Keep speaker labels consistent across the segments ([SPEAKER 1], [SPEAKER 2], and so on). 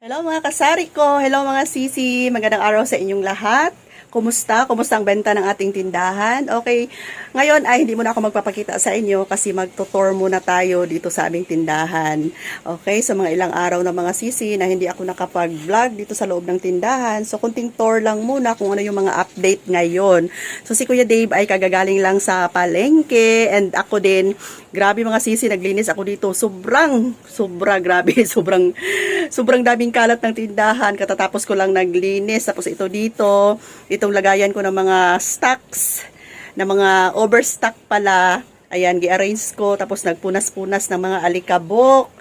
[SPEAKER 1] Hello mga kasari ko, hello mga sisi, magandang araw sa inyong lahat. Kumusta? Kumusta ang benta ng ating tindahan? Okay, ngayon ay hindi muna ako magpapakita sa inyo kasi magtutour muna tayo dito sa aming tindahan. Okay, so mga ilang araw na mga sisi na hindi ako nakapag-vlog dito sa loob ng tindahan. So kunting tour lang muna kung ano yung mga update ngayon. So si Kuya Dave ay kagagaling lang sa palengke and ako din, grabe mga sisi, naglinis ako dito. Grabe, sobrang daming kalat ng tindahan. Katatapos ko lang naglinis. Tapos ito dito, itong lagayan ko ng mga stocks, na mga overstock pala. Ayan, gi-arrange ko. Tapos nagpunas-punas ng mga alikabok.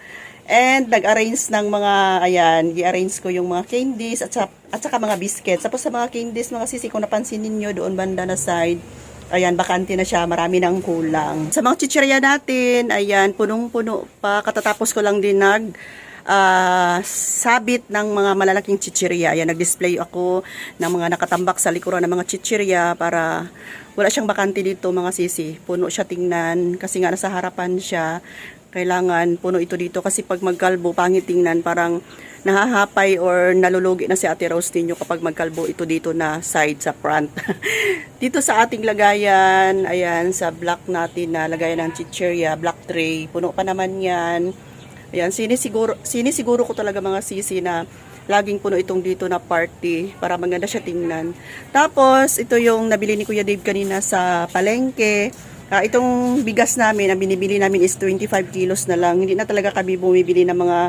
[SPEAKER 1] And nag-arrange ng mga, ayan, gi-arrange ko yung mga candies at saka mga biscuits. Tapos sa mga candies, mga sisi, kung napansin ninyo doon banda na side, ayan, bakante na siya, marami nang kulang. Sa mga chichirya natin, ayan, punong-puno pa. Katatapos ko lang din sabit ng mga malalaking chichirya. Ayan, nag-display ako ng mga nakatambak sa likuran ng mga chichirya para wala siyang bakante dito mga sisi. Puno siya tingnan kasi nga nasa harapan siya. Kailangan puno ito dito kasi pag magkalbo, pangit tingnan, parang nahahapay or nalulugi na si Ate Rose ninyo kapag magkalbo ito dito na side sa front. Dito sa ating lagayan, ayan, sa block natin na lagayan ng chichirya, black tray, puno pa naman yan. Ayan, sinisiguro ko talaga mga sisi na laging puno itong dito na party para maganda siya tingnan. Tapos, ito yung nabili ni Kuya Dave kanina sa palengke. Itong bigas namin, ang binibili namin is 25 kilos na lang. Hindi na talaga kami bumibili ng mga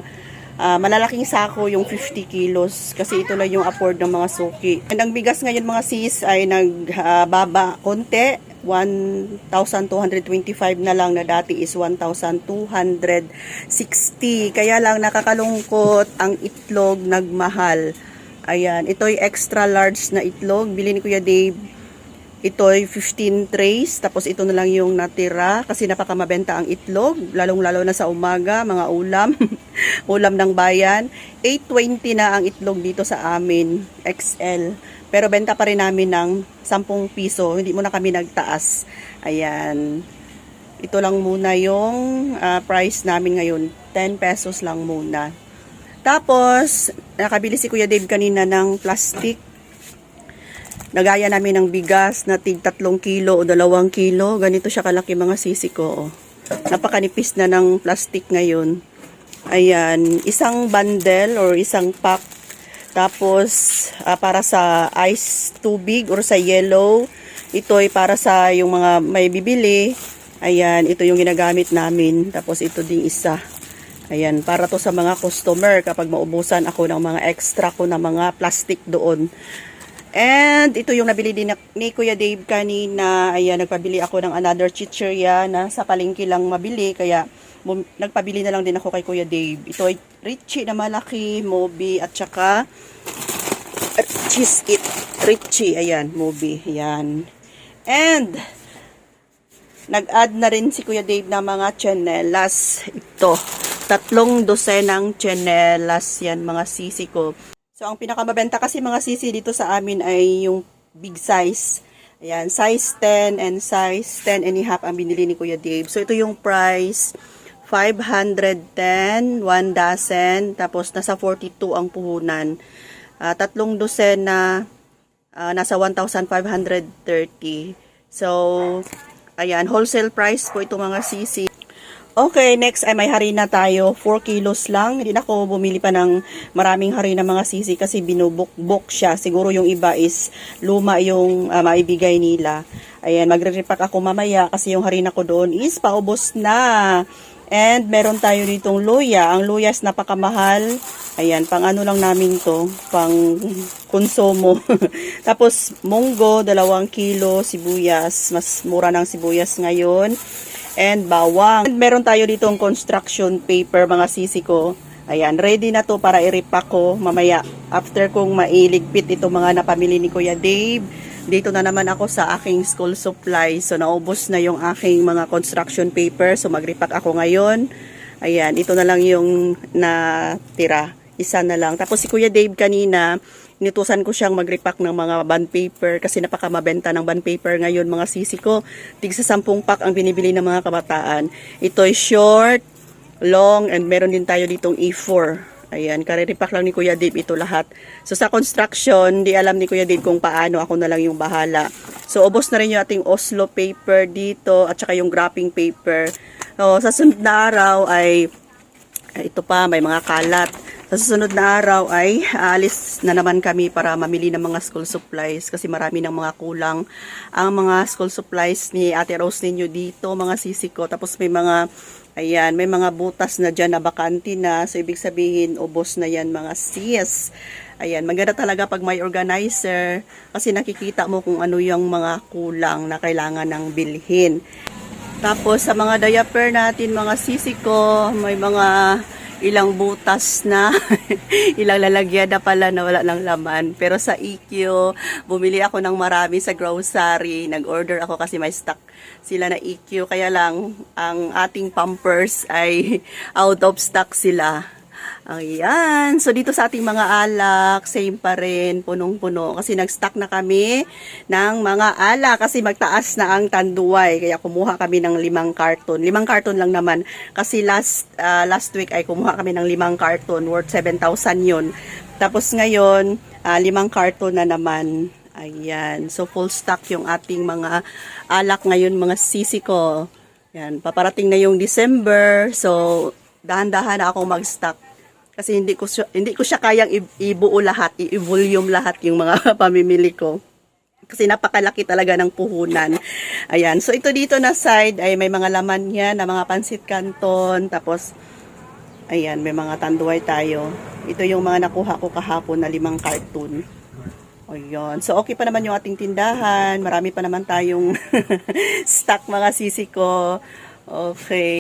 [SPEAKER 1] malalaking sako, yung 50 kilos. Kasi ito lang yung afford ng mga suki. And ang bigas ngayon mga sis ay nagbaba konti. 1,225 na lang na dati is 1,260. Kaya lang nakakalungkot, ang itlog nagmahal. Ayan, ito'y extra large na itlog. Bili ni Kuya Dave. Ito'y 15 trays. Tapos ito na lang yung natira kasi napakamabenta ang itlog. Lalong-lalo na sa umaga, mga ulam. Ulam ng bayan. 820 na ang itlog dito sa amin. XL. Pero benta pa rin namin ng 10 piso. Hindi muna kami nagtaas. Ayan. Ito lang muna yung price namin ngayon. 10 pesos lang muna. Tapos, nakabili si Kuya Dave kanina ng plastic. Nagaya namin ng bigas na tig 3 kilo o 2 kilo. Ganito siya kalaki mga sisi ko. Napakanipis na ng plastic ngayon. Ayan. Isang bundle or isang pack. Tapos, para sa ice tubig or sa yellow, ito ay para sa yung mga may bibili. Ayan, ito yung ginagamit namin. Tapos, ito din isa. Ayan, para to sa mga customer kapag maubusan ako ng mga extra ko na mga plastic doon. And, ito yung nabili din ni Kuya Dave kanina. Ayan, nagpabili ako ng another chichirya na sa palengke lang mabili. Kaya, nagpabili na lang din ako kay Kuya Dave. Ito ay Richie na malaki, Moby, at saka cheese it. Richie, ayan, Moby, ayan. And, nag-add na rin si Kuya Dave na mga chanelas. Ito, 3 dosenang chanelas yan, mga sisi ko. So, ang pinakamabenta kasi mga sisi dito sa amin ay yung big size. Ayan, size 10 and size 10 and a half ang binili ni Kuya Dave. So, ito yung price. 510, 1 dozen, tapos nasa 42 ang puhunan. 3 dosen na nasa 1,530. So, ayan, wholesale price po ito mga sisi. Okay, next ay may harina tayo. 4 kilos lang. Hindi na ako bumili pa ng maraming harina mga sisi kasi binubok-bok siya. Siguro yung iba is luma yung maibigay nila. Ayan, magre-repack ako mamaya kasi yung harina ko doon is paubos na. And meron tayo ditong luya. Ang luya is napakamahal. Ayan, pang ano lang namin to, pang konsumo. Tapos munggo, 2 kilo, sibuyas. Mas mura ng sibuyas ngayon. And bawang. And meron tayo ditong construction paper mga sisi ko. Ayan, ready na to para i-repack ko mamaya. After kong mailigpit itong mga napamili ni Kuya Dave. Dito na naman ako sa aking school supply. So, naubos na yung aking mga construction paper. So, mag-repack ako ngayon. Ayan, ito na lang yung natira. Isa na lang. Tapos, si Kuya Dave kanina, inutusan ko siyang mag-repack ng mga bond paper kasi napakamabenta ng bond paper ngayon mga sisi ko. Tig sa 10 pack ang binibili ng mga kabataan. Ito ay short, long, and meron din tayo ditong A4. Ayan, kariripak lang ni Kuya Dave ito lahat. So sa construction, di alam ni Kuya Dave kung paano, ako na lang yung bahala. So ubos na rin yung ating Oslo paper dito at saka yung wrapping paper. So sa sunod na araw ay ito pa, may mga kalat. Sa susunod na araw ay aalis na naman kami para mamili ng mga school supplies kasi marami ng mga kulang ang mga school supplies ni Ate Rose ninyo dito, mga sisi ko. Tapos may mga, ayan, may mga butas na dyan na bakante na. So ibig sabihin, ubos na yan mga sis. Ayan, maganda talaga pag may organizer kasi nakikita mo kung ano yung mga kulang na kailangan ng bilhin. Tapos sa mga diaper natin, mga sisi ko, may mga ilang butas na, ilang lalagyan na pala na wala ng laman. Pero sa EQ, bumili ako ng marami sa grocery. Nag-order ako kasi may stock sila na EQ. Kaya lang, ang ating Pampers ay out of stock sila. Ayan. So, dito sa ating mga alak, same pa rin, punong-puno. Kasi nag-stock na kami ng mga alak kasi magtaas na ang tanduay. Kaya kumuha kami ng 5 karton. 5 karton lang naman. Kasi last week ay kumuha kami ng 5 karton. Worth 7,000 yun. Tapos ngayon, 5 karton na naman. Ayan. So, full stock yung ating mga alak ngayon, mga sisi ko. Ayan. Paparating na yung December. So, dahan-dahan na akong mag-stock. Kasi hindi ko siya kayang ibuo lahat, i-volume lahat yung mga pamimili ko. Kasi napakalaki talaga ng puhunan. Ayan. So, ito dito na side ay may mga laman yan, na mga pansit canton. Tapos, ayan, may mga tanduay tayo. Ito yung mga nakuha ko kahapon na 5 karton. Ayan. So, okay pa naman yung ating tindahan. Marami pa naman tayong stock mga sisi ko. Okay.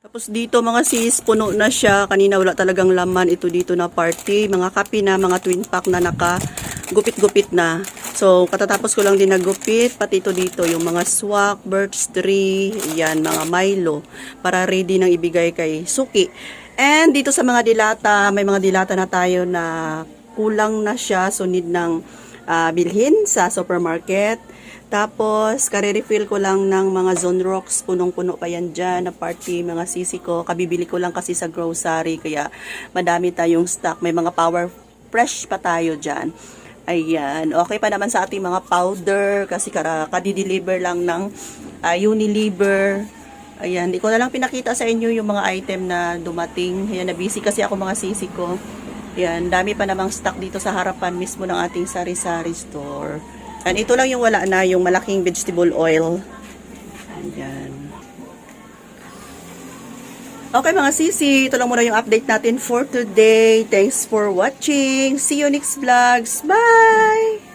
[SPEAKER 1] Tapos dito mga sis, puno na siya. Kanina wala talagang laman. Ito dito na party. Mga kape na, mga twin pack na naka-gupit-gupit na. So, katatapos ko lang din nagupit. Pati ito dito, yung mga swak, birch tree, yan, mga Milo. Para ready nang ibigay kay Suki. And dito sa mga dilata, may mga dilata na tayo na kulang na siya. So, need ng bilhin sa supermarket. Tapos, kare-refill ko lang ng mga Zone Rocks. Punong-puno pa yan dyan na party, mga sisi ko. Kabibili ko lang kasi sa grocery. Kaya, madami tayong stock. May mga power fresh pa tayo dyan. Ayan. Okay pa naman sa ating mga powder. Kasi kadi-deliver lang ng Unilever. Ayan. Di ko na lang pinakita sa inyo yung mga item na dumating. Ayan. Na-busy kasi ako mga sisi ko. Ayan. Dami pa namang stock dito sa harapan mismo ng ating sari-sari store. And ito lang yung wala na, yung malaking vegetable oil. Ayan. Okay mga sisi, ito lang muna yung update natin for today. Thanks for watching. See you next vlogs. Bye!